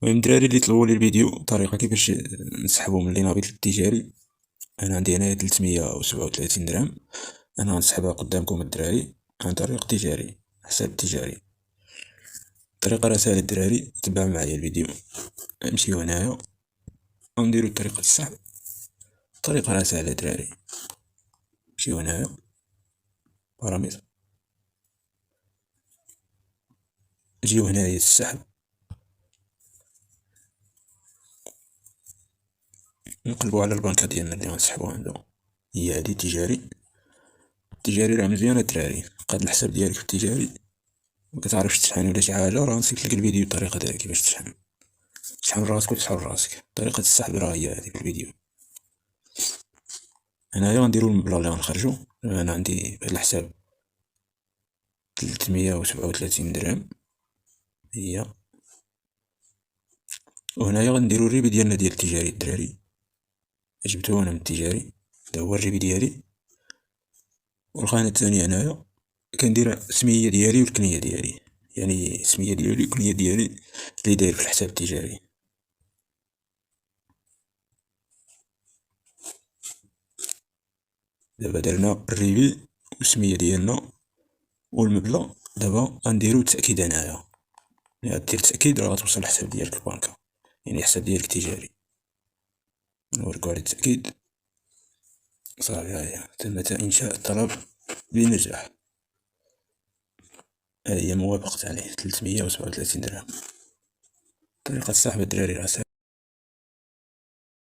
المهم دراري اللي طلبولي الفيديو طريقة كيفاش نسحبو من لينافيت التجاري. انا عندي هنايا 337 درهم. انا غنسحبها قدامكم الدراري عن طريق تجاري، حساب تجاري. الطريقة راه ساهلة الدراري، تبعو معايا الفيديو. نمشيو هنايا ونديرو طريقة السحب. الطريقة راه ساهلة الدراري. نمشيو هنايا بارامتر، نجيو هنايا السحب، نقلبو على البنكة ديالنا اللي غنسحبو عندو، هي هادي تجاري. التجاري راه مزيانة الدراري، قاد الحساب ديالك في التجاري مكتعرفش تشحن ولا شي حاجة، راه نسيتلك الفيديو الطريقة ديال كيفاش تشحن. تشحن راسك وتشحن راسك، طريقة السحب راه هي هادي في الفيديو. هنايا غنديرو المبلغ اللي غنخرجو. انا عندي في هاد الحساب 337 درهم هي. وهنايا غنديرو الريبي ديالنا ديال التجاري الدراري، جبتو انا من التجاري، هدا هو الريبي ديالي. والخانة التانية هنايا كندير السمية ديالي والكنية ديالي، يعني السمية ديالي والكنية ديالي اللي داير في الحساب التجاري. دابا درنا الريبي والسمية ديالنا والمبلغ. دابا غنديرو التأكيد هنايا، ملي غدير التأكيد راه غتوصل الحساب ديالك البنكة، يعني الحساب ديالك التجاري. نوريكو على التأكيد. صافي هاهي تم إنشاء الطلب بنجاح. هاهي موافقة عليه 337 درهم. طريقة السحب الدراري راه ساهلة.